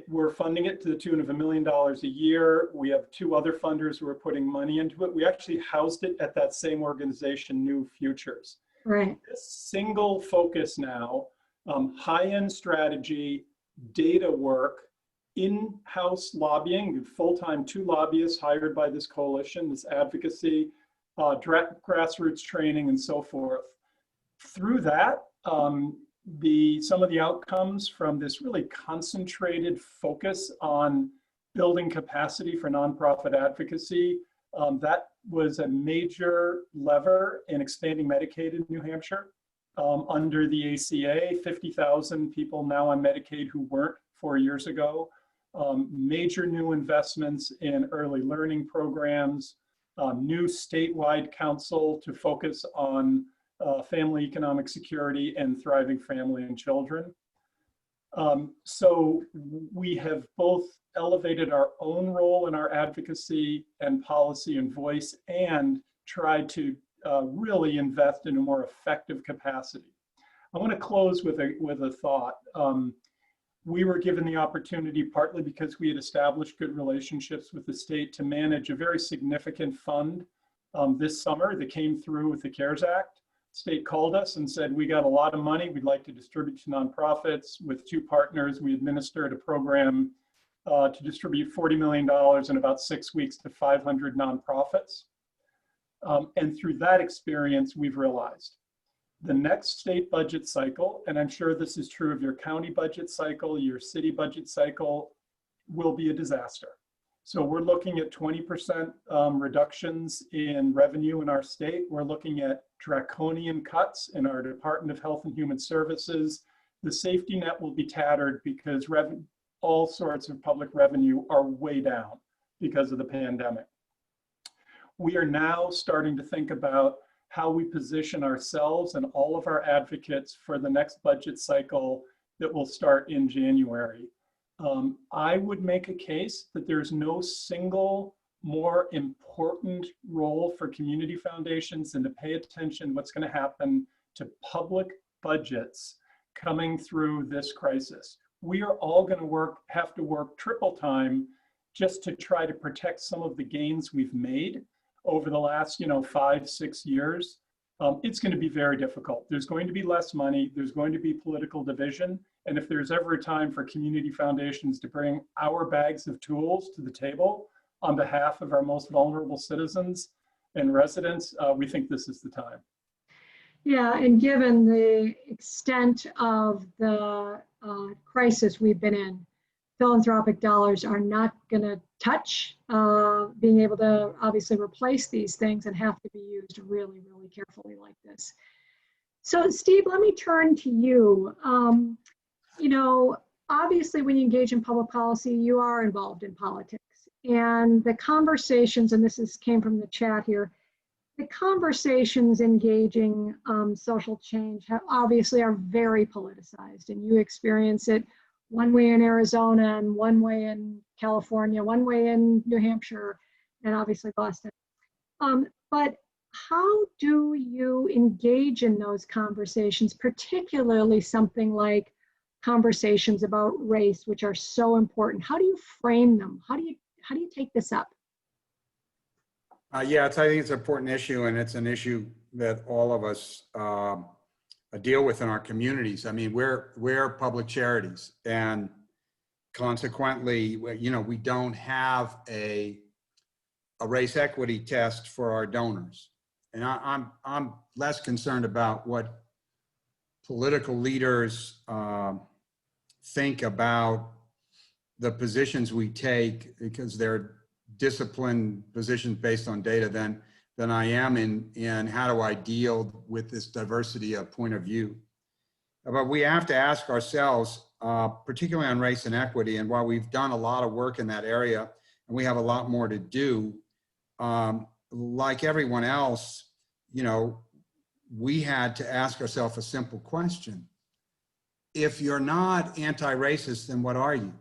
We're funding it to the tune of $1 million a year. We have 2 other funders who are putting money into it. We actually housed it at that same organization, New Futures. Right. This single focus now, high-end strategy, data work, in-house lobbying, full-time 2 lobbyists hired by this coalition, this advocacy, grassroots training, and so forth. Through that, be some of the outcomes from this really concentrated focus on building capacity for nonprofit advocacy. That was a major lever in expanding Medicaid in New Hampshire. Under the ACA, 50,000 people now on Medicaid who weren't 4 years ago. Major new investments in early learning programs, new statewide council to focus on family economic security and thriving family and children. So we have both elevated our own role in our advocacy and policy and voice, and tried to really invest in a more effective capacity. I want to close with a thought. We were given the opportunity, partly because we had established good relationships with the state, to manage a very significant fund this summer that came through with the CARES Act. State called us and said, we got a lot of money we'd like to distribute to nonprofits. With 2 partners, we administered a program to distribute $40 million in about 6 weeks to 500 nonprofits. And through that experience, we've realized the next state budget cycle, and I'm sure this is true of your county budget cycle, your city budget cycle, will be a disaster. So we're looking at 20% reductions in revenue in our state. We're looking at draconian cuts in our Department of Health and Human Services. The safety net will be tattered because all sorts of public revenue are way down because of the pandemic. We are now starting to think about how we position ourselves and all of our advocates for the next budget cycle that will start in January. I would make a case that there's no single more important role for community foundations than to pay attention to what's going to happen to public budgets coming through this crisis. We are all going to have to work triple time just to try to protect some of the gains we've made over the last 5-6 years. It's going to be very difficult. There's going to be less money. There's going to be political division. And if there's ever a time for community foundations to bring our bags of tools to the table on behalf of our most vulnerable citizens and residents, we think this is the time. Yeah, and given the extent of the crisis we've been in, philanthropic dollars are not going to touch being able to obviously replace these things, and have to be used really, really carefully like this. So Steve, let me turn to you. Obviously when you engage in public policy, you are involved in politics, and the conversations, and came from the chat here, the conversations engaging social change obviously are very politicized, and you experience it one way in Arizona and one way in California, one way in New Hampshire, and obviously Boston. But how do you engage in those conversations, particularly something like conversations about race, which are so important? How do you frame them? How do you take this up? Yeah, I think it's an important issue, and it's an issue that all of us deal with in our communities. I mean, we're public charities, and consequently, we don't have a race equity test for our donors. And I'm less concerned about what political leaders think about the positions we take, because they're disciplined positions based on data, than I am in how do I deal with this diversity of point of view. But we have to ask ourselves, particularly on race and equity, and while we've done a lot of work in that area, and we have a lot more to do, like everyone else, we had to ask ourselves a simple question. If you're not anti-racist, then what are you?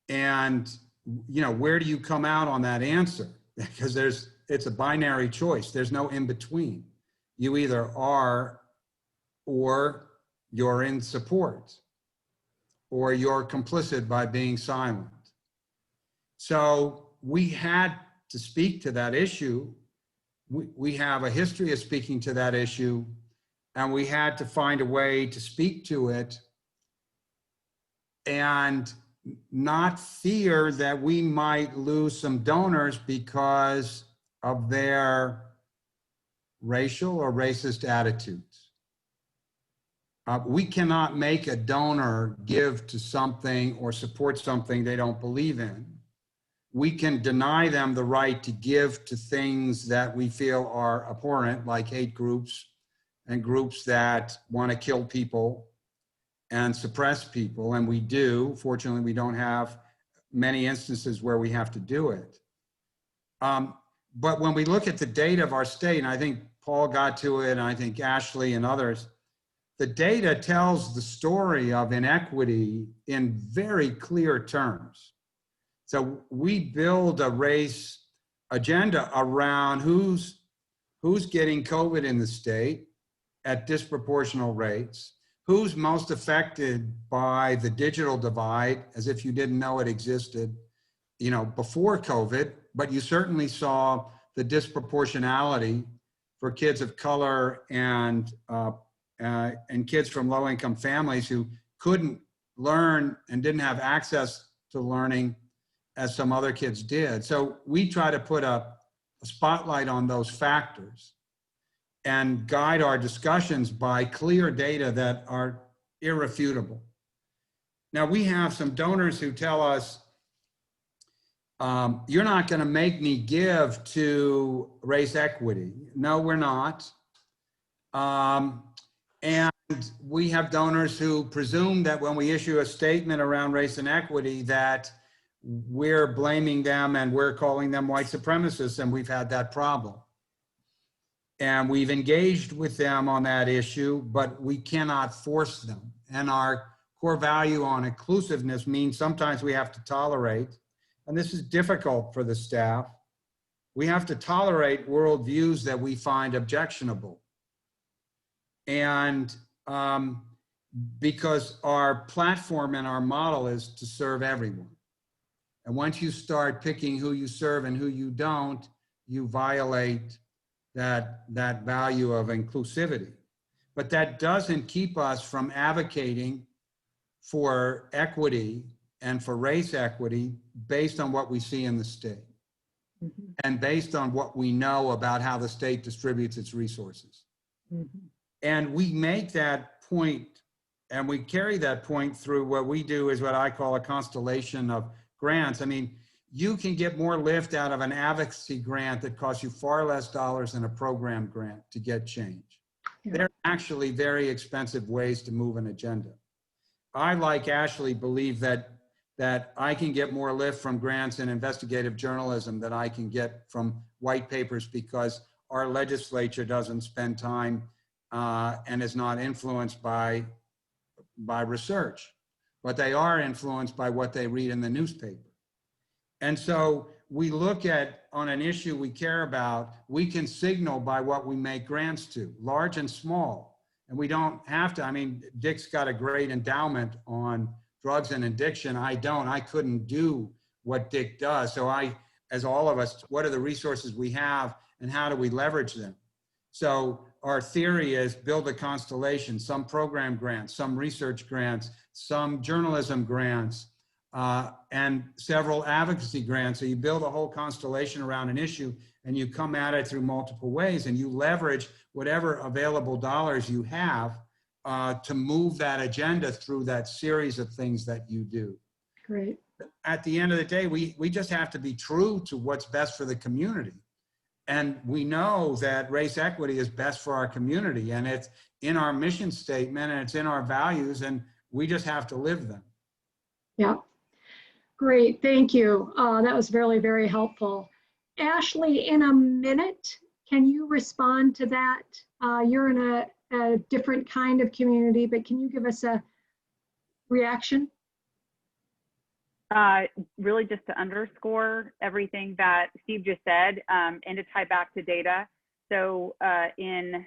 And, where do you come out on that answer? Because it's a binary choice. There's no in between. You either are, or you're in support, or you're complicit by being silent. So we had to speak to that issue. We have a history of speaking to that issue, and we had to find a way to speak to it and not fear that we might lose some donors because of their racial or racist attitudes. We cannot make a donor give to something or support something they don't believe in. We can deny them the right to give to things that we feel are abhorrent, like hate groups and groups that want to kill people and suppress people, and we do. Fortunately, we don't have many instances where we have to do it. But when we look at the data of our state, and I think Paul got to it, and I think Ashley and others, the data tells the story of inequity in very clear terms. So we build a race agenda around who's getting COVID in the state at disproportional rates, who's most affected by the digital divide, as if you didn't know it existed, before COVID, but you certainly saw the disproportionality for kids of color and kids from low-income families who couldn't learn and didn't have access to learning as some other kids did. So we try to put a spotlight on those factors and guide our discussions by clear data that are irrefutable. Now, we have some donors who tell us, you're not going to make me give to race equity. No, we're not. And we have donors who presume that when we issue a statement around race and equity that we're blaming them and we're calling them white supremacists, and we've had that problem. And we've engaged with them on that issue, but we cannot force them. And our core value on inclusiveness means sometimes we have to tolerate, and this is difficult for the staff, we have to tolerate worldviews that we find objectionable. And because our platform and our model is to serve everyone. And once you start picking who you serve and who you don't, you violate that value of inclusivity. But that doesn't keep us from advocating for equity and for race equity based on what we see in the state. Mm-hmm. And based on what we know about how the state distributes its resources. Mm-hmm. And we make that point, and we carry that point through what we do is what I call a constellation of grants. I mean, you can get more lift out of an advocacy grant that costs you far less dollars than a program grant to get change. Yeah. They're actually very expensive ways to move an agenda. I, like Ashley, believe that I can get more lift from grants in investigative journalism than I can get from white papers, because our legislature doesn't spend time and is not influenced by research, but they are influenced by what they read in the newspaper. And so we look at, on an issue we care about, we can signal by what we make grants to, large and small. And we don't have to, I mean, Dick's got a great endowment on drugs and addiction. I don't, I couldn't do what Dick does. So as all of us, what are the resources we have and how do we leverage them? So our theory is build a constellation, some program grants, some research grants, some journalism grants, and several advocacy grants. So you build a whole constellation around an issue and you come at it through multiple ways, and you leverage whatever available dollars you have to move that agenda through that series of things that you do. Great. At the end of the day, we just have to be true to what's best for the community. And we know that race equity is best for our community, and it's in our mission statement and it's in our values, and we just have to live them. Yeah, great, thank you. That was very, very helpful. Ashley, in a minute, can you respond to that? You're in a different kind of community, but can you give us a reaction? Really just to underscore everything that Steve just said, and to tie back to data. So in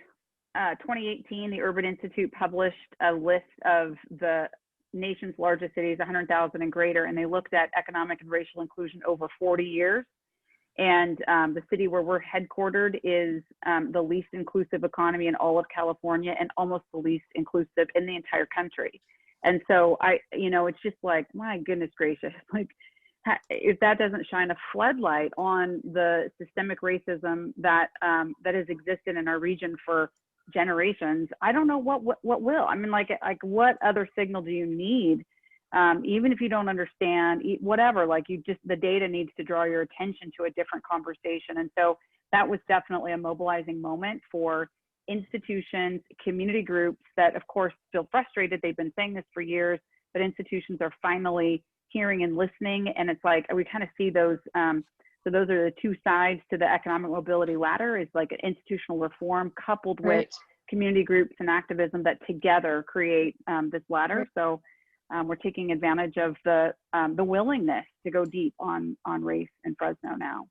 2018, the Urban Institute published a list of the nation's largest cities, 100,000 and greater, and they looked at economic and racial inclusion over 40 years. And the city where we're headquartered is the least inclusive economy in all of California and almost the least inclusive in the entire country. And so it's just like, my goodness gracious, like if that doesn't shine a floodlight on the systemic racism that that has existed in our region for generations, I don't know what will. I mean, like what other signal do you need? Even if you don't understand, whatever, like the data needs to draw your attention to a different conversation. And so that was definitely a mobilizing moment for institutions, community groups that of course feel frustrated. They've been saying this for years, but institutions are finally hearing and listening. And it's like, we kind of see those, so those are the two sides to the economic mobility ladder, is like institutional reform coupled with community groups and activism that together create this ladder. So we're taking advantage of the willingness to go deep on race in Fresno now.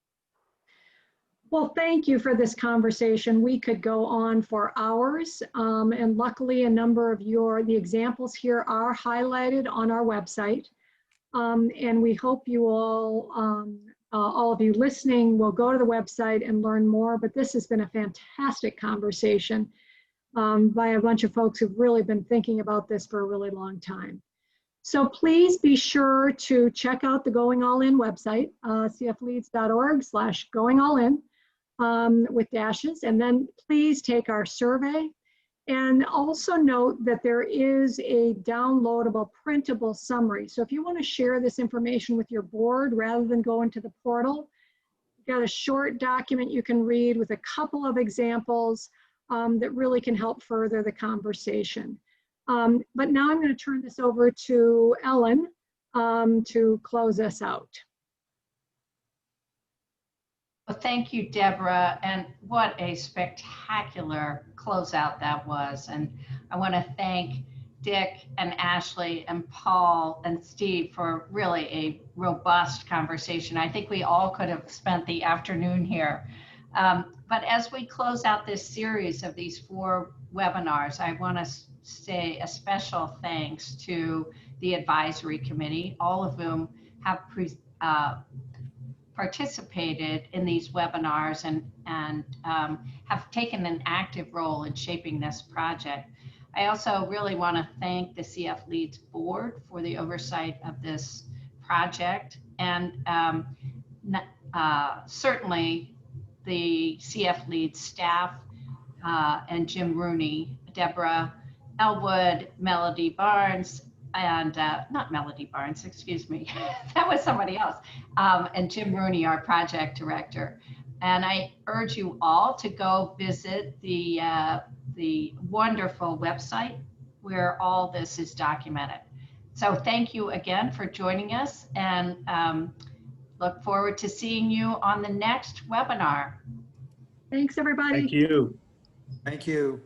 Well, thank you for this conversation. We could go on for hours, and luckily a number of the examples here are highlighted on our website. And we hope you all of you listening will go to the website and learn more, but this has been a fantastic conversation by a bunch of folks who've really been thinking about this for a really long time. So please be sure to check out the Going All In website, cfleads.org/goingallin with dashes, and then please take our survey. And also note that there is a downloadable printable summary. So if you want to share this information with your board rather than go into the portal, you've got a short document you can read with a couple of examples that really can help further the conversation. But now I'm going to turn this over to Ellen to close us out. Well, thank you, Deborah, and what a spectacular closeout that was. And I want to thank Dick and Ashley and Paul and Steve for really a robust conversation. I think we all could have spent the afternoon here. But as we close out this series of these 4 webinars, I want to say a special thanks to the advisory committee, all of whom have participated in these webinars and have taken an active role in shaping this project. I also really want to thank the CF Leads board for the oversight of this project, and certainly the CF Leads staff and Jim Rooney, Deborah Elwood, Melody Barnes, and not Melody Barnes, excuse me, that was somebody else, and Jim Rooney, our project director. And I urge you all to go visit the wonderful website where all this is documented. So thank you again for joining us, and look forward to seeing you on the next webinar. Thanks, everybody. Thank you. Thank you.